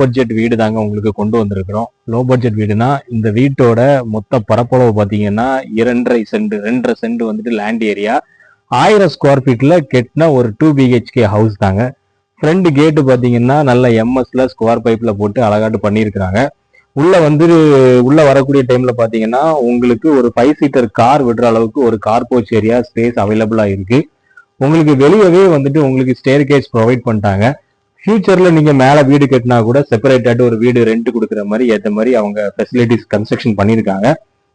Budget வீடு தாங்க உங்களுக்கு கொண்டு வந்திருக்கிறோம். லோ பட்ஜெட் வீடுனா இந்த வீட்டோட மொத்த பரப்பளவு பாத்தீங்கன்னா 2.5 சென்ட் வந்துட்டு லேண்ட் ஏரியா. 1000 ஸ்கொயர் ஃபீட்ல கெட்டின ஒரு 2 BHK ஹவுஸ் தாங்க. ஃப்ரண்ட் கேட்டு பாத்தீங்கன்னா நல்ல எம்எஸ்ல ஸ்கொயர் பைப்ல போட்டு அழகாட்டு பண்ணியிருக்கிறாங்க. உள்ள வரக்கூடிய டைம்ல பாத்தீங்கன்னா உங்களுக்கு ஒரு 5 சீட்டர் கார் விடுற அளவுக்கு ஒரு கார் போச் ஏரியா ஸ்பேஸ் அவைலபிளா இருக்கு. உங்களுக்கு வெளியவே வந்துட்டு உங்களுக்கு ஸ்டேர் கேஸ் ப்ரொவைட் பண்ணிட்டாங்க. ஃபியூச்சர்ல நீங்க மேல வீடு கட்டினா கூட செப்பரேட்டாட்டு ஒரு வீடு ரெண்ட் கொடுக்குற மாதிரி ஏற்ற மாதிரி அவங்க ஃபெசிலிட்டிஸ் கன்ஸ்ட்ரக்ஷன் பண்ணியிருக்காங்க.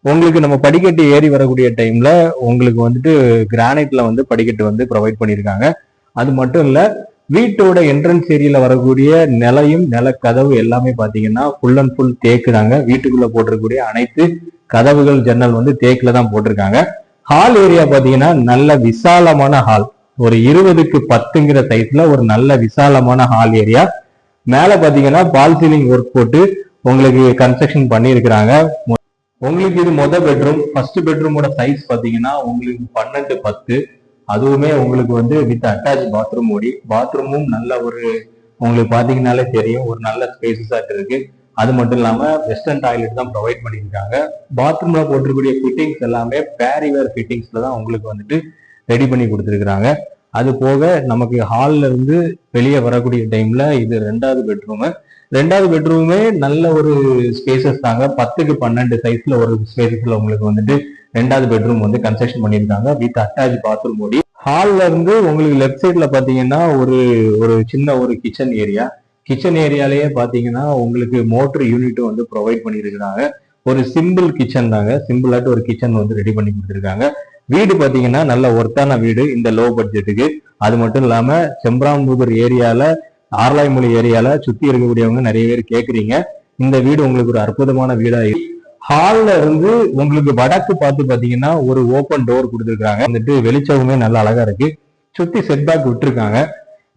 உங்களுக்கு நம்ம படிக்கட்டு ஏறி வரக்கூடிய டைம்ல உங்களுக்கு வந்துட்டு கிரானைட்ல வந்து படிக்கட்டு வந்து ப்ரொவைட் பண்ணியிருக்காங்க. அது மட்டும் இல்ல, வீட்டோட என்ட்ரன்ஸ் ஏரியால வரக்கூடிய நில கதவு எல்லாமே பாத்தீங்கன்னா ஃபுல் அண்ட் ஃபுல் தேக்கு தாங்க. வீட்டுக்குள்ள போட்டிருக்கக்கூடிய அனைத்து கதவுகள் ஜன்னல் வந்து தேக்குல தான் போட்டிருக்காங்க. ஹால் ஏரியா பாத்தீங்கன்னா நல்ல விசாலமான ஹால். ஒரு 20க்கு 10ங்கிற சைஸ்ல ஒரு நல்ல விசாலமான ஹால் ஏரியா. மேல பாத்தீங்கன்னா பால் சீலிங் ஒர்க் போட்டு உங்களுக்கு கன்ஸ்ட்ரக்ஷன் பண்ணியிருக்கிறாங்க. உங்களுக்கு இது பெட்ரூம். ஃபர்ஸ்ட் பெட்ரூமோட சைஸ் பாத்தீங்கன்னா உங்களுக்கு 12x10. அதுவுமே உங்களுக்கு வந்து வித் அட்டாச் பாத்ரூம் ஓடி. பாத்ரூமும் நல்ல ஒரு உங்களுக்கு பாத்தீங்கன்னாலே தெரியும் ஒரு நல்ல ஸ்பேசஸா இருக்கு. அது மட்டும் இல்லாம வெஸ்டர்ன் டாய்லெட் தான் ப்ரொவைட் பண்ணியிருக்காங்க. பாத்ரூம்ல போட்டிருக்கக்கூடிய ஃபிட்டிங்ஸ் எல்லாமே பேரிவேர் ஃபிட்டிங்ஸ்ல தான் உங்களுக்கு வந்துட்டு ரெடி பண்ணி கொடுத்துருக்குறாங்க. அது போக நமக்கு ஹால்ல இருந்து வெளியே வரக்கூடிய டைம்ல இது 2வது பெட்ரூமு. 2வது பெட்ரூமே நல்ல ஒரு ஸ்பேசஸ் தாங்க. 10க்கு 12 சைஸ்ல ஒரு ஸ்பேசஸ்ல உங்களுக்கு வந்துட்டு 2வது பெட்ரூம் வந்து கன்ஸ்ட்ரக்ஷன் பண்ணியிருக்காங்க வித் அட்டாச் பாத்ரூம் ஓடி. ஹால்ல இருந்து உங்களுக்கு லெஃப்ட் சைட்ல பாத்தீங்கன்னா ஒரு சின்ன ஒரு கிச்சன் ஏரியா. கிச்சன் ஏரியாலேயே பாத்தீங்கன்னா உங்களுக்கு மோட்டர் யூனிட்டும் வந்து ப்ரொவைட் பண்ணியிருக்கிறாங்க. ஒரு சிம்பிள் கிச்சன் தாங்க. சிம்பிளாட்டு ஒரு கிச்சன் வந்து ரெடி பண்ணி கொடுத்துருக்காங்க. வீடு பாத்தீங்கன்னா நல்ல ஒர்த்தான வீடு இந்த லோ பட்ஜெட்டுக்கு. அது மட்டும் இல்லாம செம்பராம்புதூர் ஏரியால ஆர்லாய்மொழி ஏரியால சுத்தி இருக்கக்கூடியவங்க நிறைய பேர் கேக்குறீங்க. இந்த வீடு உங்களுக்கு ஒரு அற்புதமான வீடா இருக்கு. ஹால்ல இருந்து உங்களுக்கு வடக்கு பார்த்து பாத்தீங்கன்னா ஒரு ஓப்பன் டோர் கொடுத்துருக்காங்க. வந்துட்டு வெளிச்சவுமே நல்ல அழகா இருக்கு. சுத்தி செட்பேக் விட்டுருக்காங்க.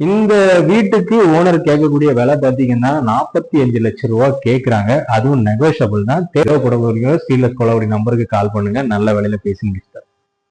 இந்த வீட்டுக்கு ஓனர் கேட்கக்கூடிய விலை பாத்தீங்கன்னா 45 லட்சம் ரூபாய் கேட்கறாங்க. அதுவும் நெகோஷியபிள் தான். தேவைப்படக்கூடிய ஸ்டீலஸ் கொலவடி நம்பருக்கு கால் பண்ணுங்க. நல்ல விலையில பேசி